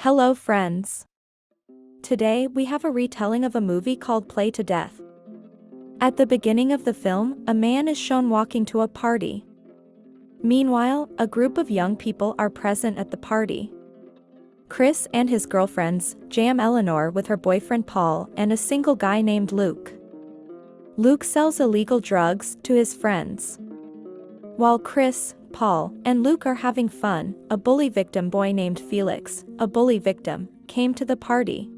Hello friends. Today we have a retelling of a movie called Play to Death. At the beginning of the film, a man is shown walking to a party. Meanwhile, a group of young people are present at the party. Chris and his girlfriends jam Eleanor with her boyfriend Paul and a single guy named Luke. Luke sells illegal drugs to his friends. While Chris, Paul, and Luke are having fun, a bully victim boy named Felix, a bully victim, came to the party.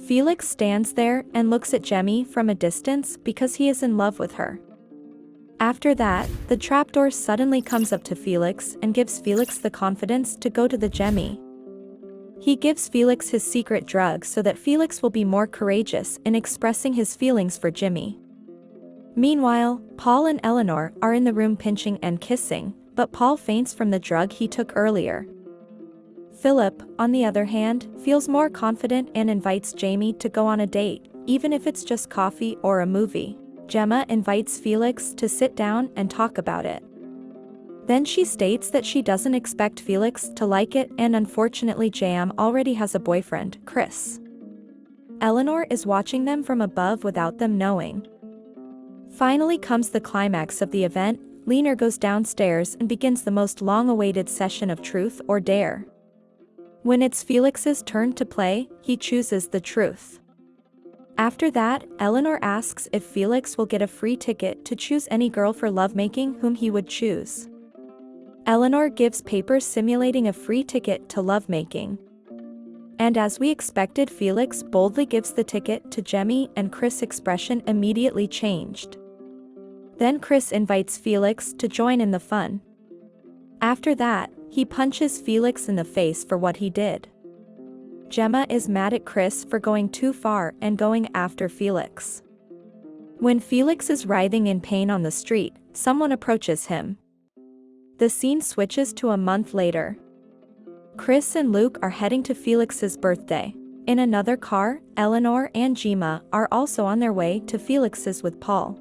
Felix stands there and looks at Jemmy from a distance because he is in love with her. After that, the trapdoor suddenly comes up to Felix and gives Felix the confidence to go to the Jemmy. He gives Felix his secret drug so that Felix will be more courageous in expressing his feelings for Jimmy. Meanwhile, Paul and Eleanor are in the room pinching and kissing, but Paul faints from the drug he took earlier. Philip, on the other hand, feels more confident and invites Jamie to go on a date, even if it's just coffee or a movie. Gemma invites Felix to sit down and talk about it. Then she states that she doesn't expect Felix to like it, and unfortunately Jam already has a boyfriend, Chris. Eleanor is watching them from above without them knowing. Finally comes the climax of the event. Eleanor goes downstairs and begins the most long-awaited session of truth or dare. When it's Felix's turn to play, he chooses the truth. After that, Eleanor asks if Felix will get a free ticket to choose any girl for lovemaking whom he would choose. Eleanor gives papers simulating a free ticket to lovemaking. And as we expected, Felix boldly gives the ticket to Jemmy, and Chris' expression immediately changed. Then Chris invites Felix to join in the fun. After that, he punches Felix in the face for what he did. Gemma is mad at Chris for going too far and going after Felix. When Felix is writhing in pain on the street, someone approaches him. The scene switches to a month later. Chris and Luke are heading to Felix's birthday. In another car, Eleanor and Gemma are also on their way to Felix's with Paul.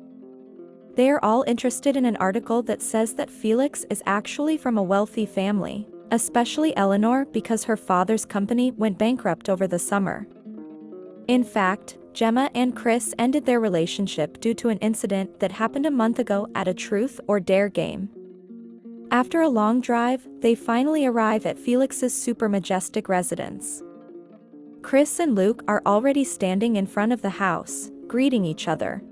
They are all interested in an article that says that Felix is actually from a wealthy family, especially Eleanor because her father's company went bankrupt over the summer. In fact, Gemma and Chris ended their relationship due to an incident that happened a month ago at a truth or dare game. After a long drive, they finally arrive at Felix's super majestic residence. Chris and Luke are already standing in front of the house, greeting each other.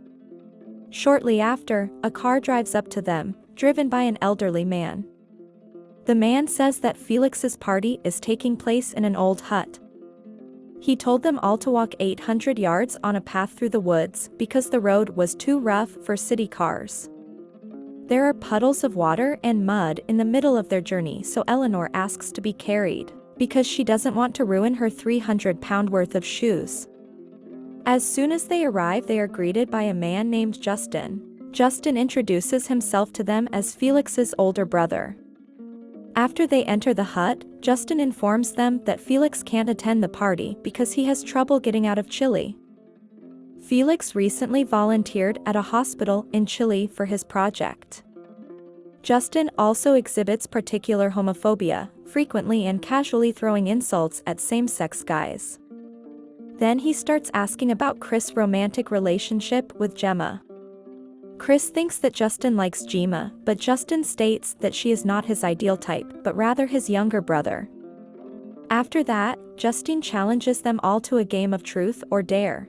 Shortly after, a car drives up to them, driven by an elderly man. The man says that Felix's party is taking place in an old hut. He told them all to walk 800 yards on a path through the woods because the road was too rough for city cars. There are puddles of water and mud in the middle of their journey, so Eleanor asks to be carried, because she doesn't want to ruin her 300-pound worth of shoes. As soon as they arrive, they are greeted by a man named Justin. Justin introduces himself to them as Felix's older brother. After they enter the hut, Justin informs them that Felix can't attend the party because he has trouble getting out of Chile. Felix recently volunteered at a hospital in Chile for his project. Justin also exhibits particular homophobia, frequently and casually throwing insults at same-sex guys. Then he starts asking about Chris' romantic relationship with Gemma. Chris thinks that Justin likes Gemma, but Justin states that she is not his ideal type, but rather his younger brother. After that, Justin challenges them all to a game of truth or dare.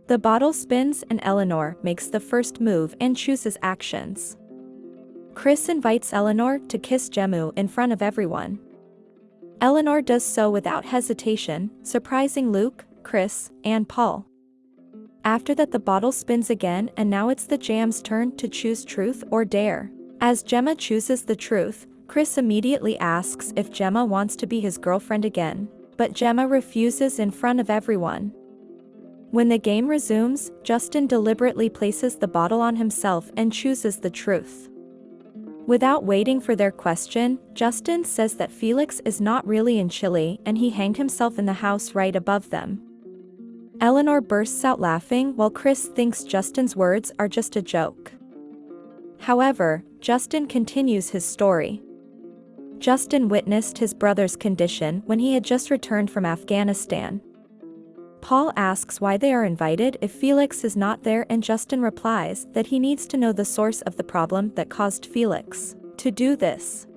The bottle spins and Eleanor makes the first move and chooses actions. Chris invites Eleanor to kiss Gemma in front of everyone. Eleanor does so without hesitation, surprising Luke, Chris, and Paul. After that, the bottle spins again, and now it's the Jam's turn to choose truth or dare. As Gemma chooses the truth, Chris immediately asks if Gemma wants to be his girlfriend again, but Gemma refuses in front of everyone. When the game resumes, Justin deliberately places the bottle on himself and chooses the truth. Without waiting for their question, Justin says that Felix is not really in Chile and he hanged himself in the house right above them. Eleanor bursts out laughing while Chris thinks Justin's words are just a joke. However, Justin continues his story. Justin witnessed his brother's condition when he had just returned from Afghanistan. Paul asks why they are invited if Felix is not there, and Justin replies that he needs to know the source of the problem that caused Felix to do this.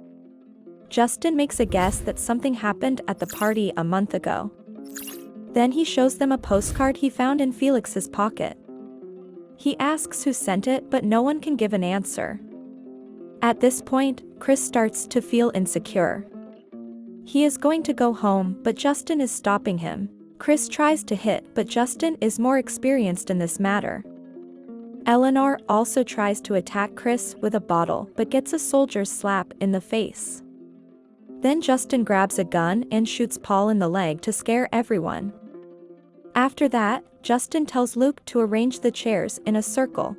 Justin makes a guess that something happened at the party a month ago. Then he shows them a postcard he found in Felix's pocket. He asks who sent it, but no one can give an answer. At this point, Chris starts to feel insecure. He is going to go home, but Justin is stopping him. Chris tries to hit, but Justin is more experienced in this matter. Eleanor also tries to attack Chris with a bottle, but gets a soldier's slap in the face. Then Justin grabs a gun and shoots Paul in the leg to scare everyone. After that, Justin tells Luke to arrange the chairs in a circle.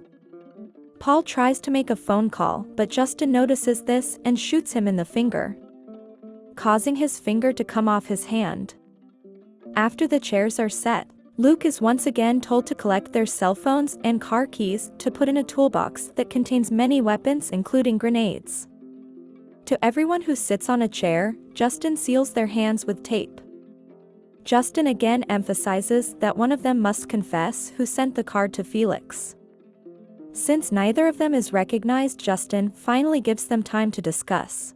Paul tries to make a phone call, but Justin notices this and shoots him in the finger, causing his finger to come off his hand. After the chairs are set, Luke is once again told to collect their cell phones and car keys to put in a toolbox that contains many weapons, including grenades. To everyone who sits on a chair, Justin seals their hands with tape. Justin again emphasizes that one of them must confess who sent the card to Felix. Since neither of them is recognized, Justin finally gives them time to discuss.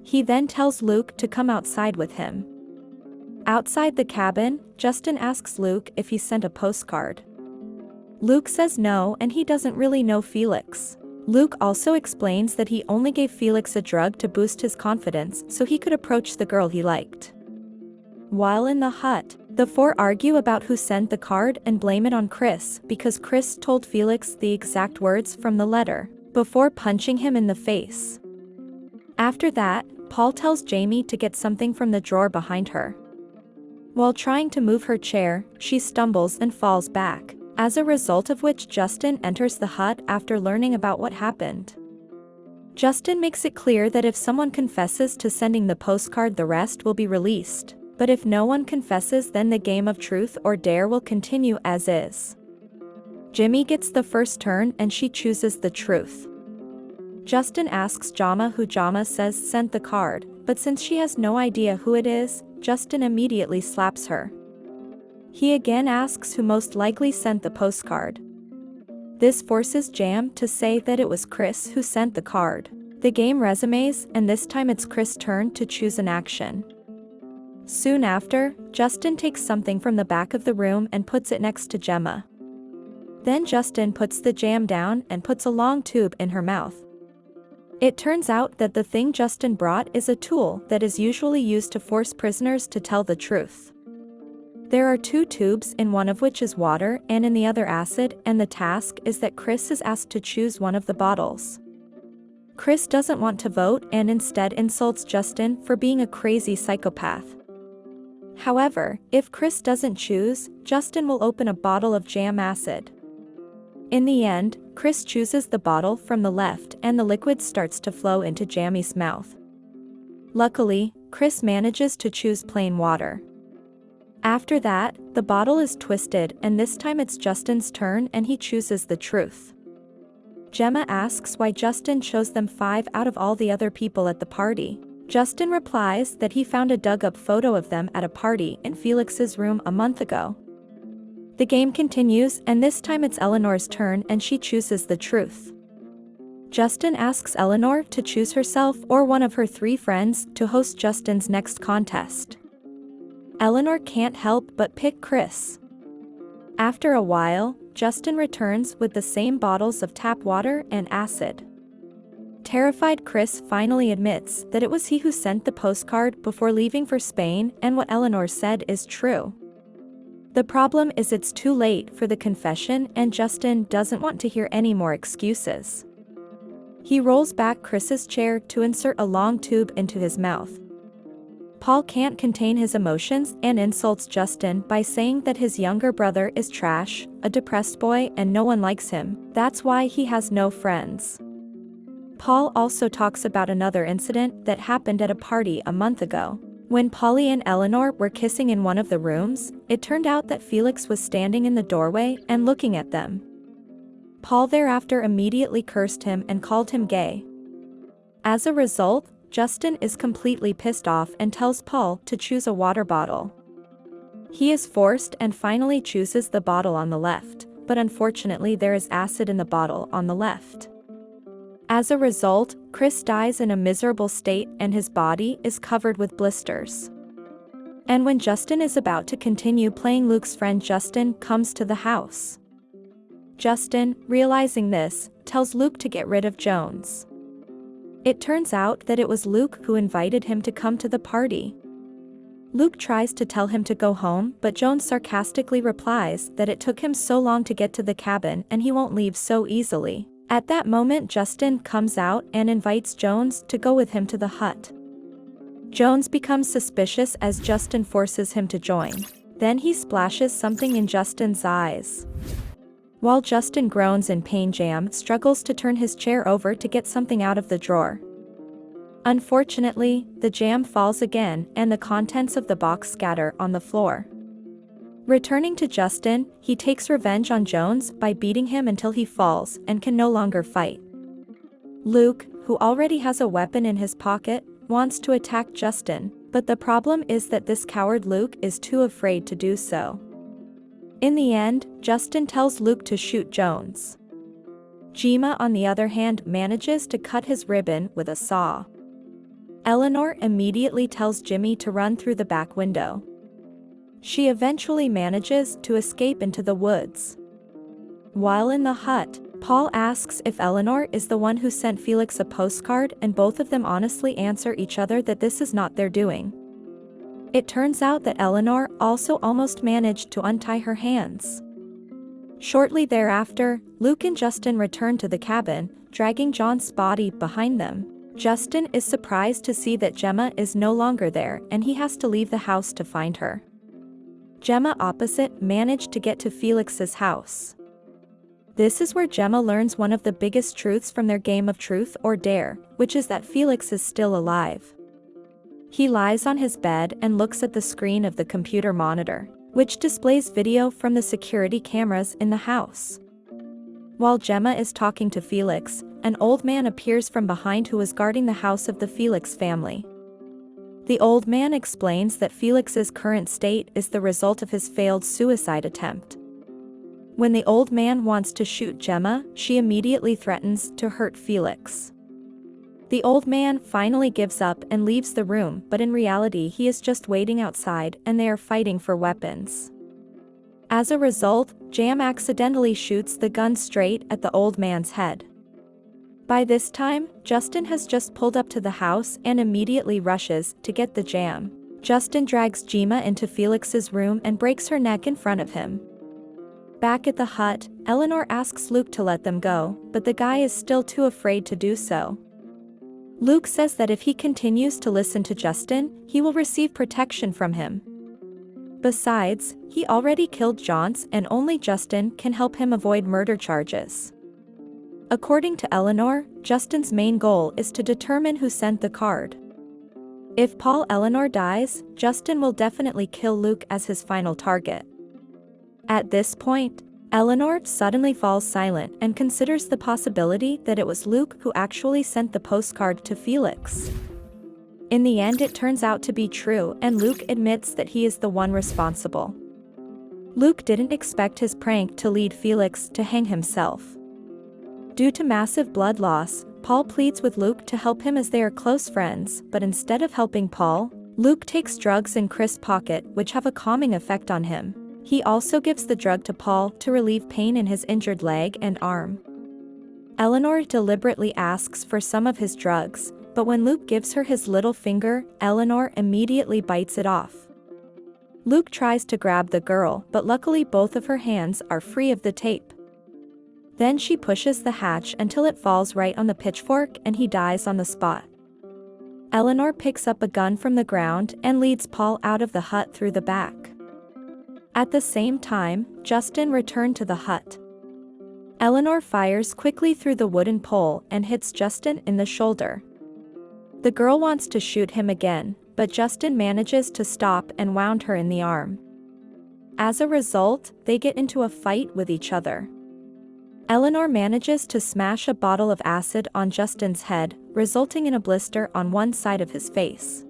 He then tells Luke to come outside with him. Outside the cabin, Justin asks Luke if he sent a postcard. Luke says no, and he doesn't really know Felix. Luke also explains that he only gave Felix a drug to boost his confidence so he could approach the girl he liked. While in the hut, the four argue about who sent the card and blame it on Chris because Chris told Felix the exact words from the letter before punching him in the face. After that, Paul tells Jamie to get something from the drawer behind her. While trying to move her chair, she stumbles and falls back, as a result of which Justin enters the hut after learning about what happened. Justin makes it clear that if someone confesses to sending the postcard, the rest will be released. But if no one confesses, then the game of truth or dare will continue as is. Jimmy gets the first turn and she chooses the truth. Justin asks Jama who Jama says sent the card, but since she has no idea who it is, Justin immediately slaps her. He again asks who most likely sent the postcard. This forces Jam to say that it was Chris who sent the card. The game resumes, and this time it's Chris' turn to choose an action. Soon after, Justin takes something from the back of the room and puts it next to Gemma. Then Justin puts the jam down and puts a long tube in her mouth. It turns out that the thing Justin brought is a tool that is usually used to force prisoners to tell the truth. There are two tubes, in one of which is water and in the other acid, and the task is that Chris is asked to choose one of the bottles. Chris doesn't want to vote and instead insults Justin for being a crazy psychopath. However, if Chris doesn't choose, Justin will open a bottle of jam acid. In the end, Chris chooses the bottle from the left and the liquid starts to flow into Jammy's mouth. Luckily, Chris manages to choose plain water. After that, the bottle is twisted and this time it's Justin's turn and he chooses the truth. Gemma asks why Justin chose them 5 out of all the other people at the party. Justin replies that he found a dug-up photo of them at a party in Felix's room a month ago. The game continues and this time it's Eleanor's turn and she chooses the truth. Justin asks Eleanor to choose herself or one of her 3 friends to host Justin's next contest. Eleanor can't help but pick Chris. After a while, Justin returns with the same bottles of tap water and acid. Terrified Chris finally admits that it was he who sent the postcard before leaving for Spain, and what Eleanor said is true. The problem is it's too late for the confession and Justin doesn't want to hear any more excuses. He rolls back Chris's chair to insert a long tube into his mouth. Paul can't contain his emotions and insults Justin by saying that his younger brother is trash, a depressed boy, and no one likes him. That's why he has no friends. Paul also talks about another incident that happened at a party a month ago. When Polly and Eleanor were kissing in one of the rooms, it turned out that Felix was standing in the doorway and looking at them. Paul thereafter immediately cursed him and called him gay. As a result, Justin is completely pissed off and tells Paul to choose a water bottle. He is forced and finally chooses the bottle on the left, but unfortunately there is acid in the bottle on the left. As a result, Chris dies in a miserable state and his body is covered with blisters. And when Justin is about to continue playing Luke's friend, Justin comes to the house. Justin, realizing this, tells Luke to get rid of Jones. It turns out that it was Luke who invited him to come to the party. Luke tries to tell him to go home, but Jones sarcastically replies that it took him so long to get to the cabin and he won't leave so easily. At that moment, Justin comes out and invites Jones to go with him to the hut. Jones becomes suspicious as Justin forces him to join. Then he splashes something in Justin's eyes. While Justin groans in pain, Jam struggles to turn his chair over to get something out of the drawer. Unfortunately, the jam falls again and the contents of the box scatter on the floor. Returning to Justin, he takes revenge on Jones by beating him until he falls and can no longer fight. Luke, who already has a weapon in his pocket, wants to attack Justin, but the problem is that this coward Luke is too afraid to do so. In the end, Justin tells Luke to shoot Jones. Jima, on the other hand, manages to cut his ribbon with a saw. Eleanor immediately tells Jimmy to run through the back window. She eventually manages to escape into the woods. While in the hut, Paul asks if Eleanor is the one who sent Felix a postcard, and both of them honestly answer each other that this is not their doing. It turns out that Eleanor also almost managed to untie her hands. Shortly thereafter, Luke and Justin return to the cabin, dragging John's body behind them. Justin is surprised to see that Gemma is no longer there and he has to leave the house to find her. Gemma opposite managed to get to Felix's house. This is where Gemma learns one of the biggest truths from their game of truth or dare, which is that Felix is still alive. He lies on his bed and looks at the screen of the computer monitor, which displays video from the security cameras in the house. While Gemma is talking to Felix, an old man appears from behind who is guarding the house of the Felix family. The old man explains that Felix's current state is the result of his failed suicide attempt. When the old man wants to shoot Gemma, she immediately threatens to hurt Felix. The old man finally gives up and leaves the room, but in reality he is just waiting outside and they are fighting for weapons. As a result, Jam accidentally shoots the gun straight at the old man's head. By this time, Justin has just pulled up to the house and immediately rushes to get the jam. Justin drags Jima into Felix's room and breaks her neck in front of him. Back at the hut, Eleanor asks Luke to let them go, but the guy is still too afraid to do so. Luke says that if he continues to listen to Justin, he will receive protection from him. Besides, he already killed Johns and only Justin can help him avoid murder charges. According to Eleanor, Justin's main goal is to determine who sent the card. If Paul Eleanor dies, Justin will definitely kill Luke as his final target. At this point, Eleanor suddenly falls silent and considers the possibility that it was Luke who actually sent the postcard to Felix. In the end, it turns out to be true and Luke admits that he is the one responsible. Luke didn't expect his prank to lead Felix to hang himself. Due to massive blood loss, Paul pleads with Luke to help him as they are close friends, but instead of helping Paul, Luke takes drugs in Chris' pocket which have a calming effect on him. He also gives the drug to Paul to relieve pain in his injured leg and arm. Eleanor deliberately asks for some of his drugs, but when Luke gives her his little finger, Eleanor immediately bites it off. Luke tries to grab the girl, but luckily both of her hands are free of the tape. Then she pushes the hatch until it falls right on the pitchfork and he dies on the spot. Eleanor picks up a gun from the ground and leads Paul out of the hut through the back. At the same time, Justin returned to the hut. Eleanor fires quickly through the wooden pole and hits Justin in the shoulder. The girl wants to shoot him again, but Justin manages to stop and wound her in the arm. As a result, they get into a fight with each other. Eleanor manages to smash a bottle of acid on Justin's head, resulting in a blister on one side of his face.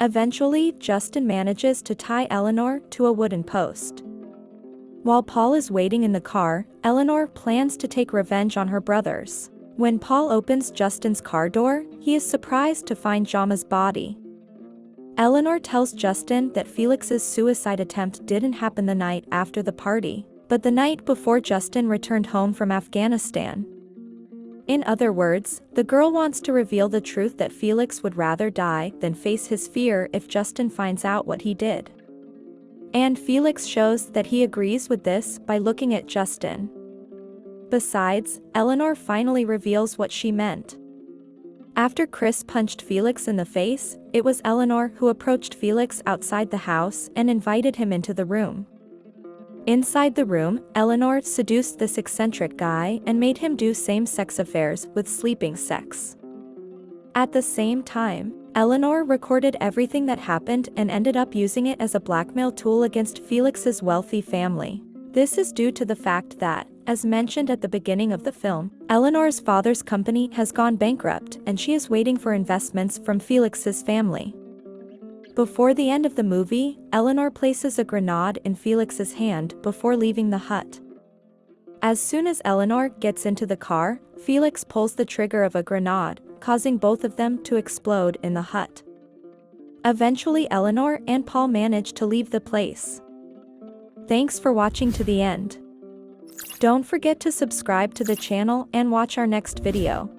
Eventually, Justin manages to tie Eleanor to a wooden post. While Paul is waiting in the car, Eleanor plans to take revenge on her brothers. When Paul opens Justin's car door, he is surprised to find Jama's body. Eleanor tells Justin that Felix's suicide attempt didn't happen the night after the party, but the night before Justin returned home from Afghanistan. In other words, the girl wants to reveal the truth that Felix would rather die than face his fear if Justin finds out what he did. And Felix shows that he agrees with this by looking at Justin. Besides, Eleanor finally reveals what she meant. After Chris punched Felix in the face, it was Eleanor who approached Felix outside the house and invited him into the room. Inside the room, Eleanor seduced this eccentric guy and made him do same-sex affairs with sleeping sex. At the same time, Eleanor recorded everything that happened and ended up using it as a blackmail tool against Felix's wealthy family. This is due to the fact that, as mentioned at the beginning of the film, Eleanor's father's company has gone bankrupt and she is waiting for investments from Felix's family. Before the end of the movie, Eleanor places a grenade in Felix's hand before leaving the hut. As soon as Eleanor gets into the car, Felix pulls the trigger of a grenade, causing both of them to explode in the hut. Eventually, Eleanor and Paul manage to leave the place. Thanks for watching to the end. Don't forget to subscribe to the channel and watch our next video.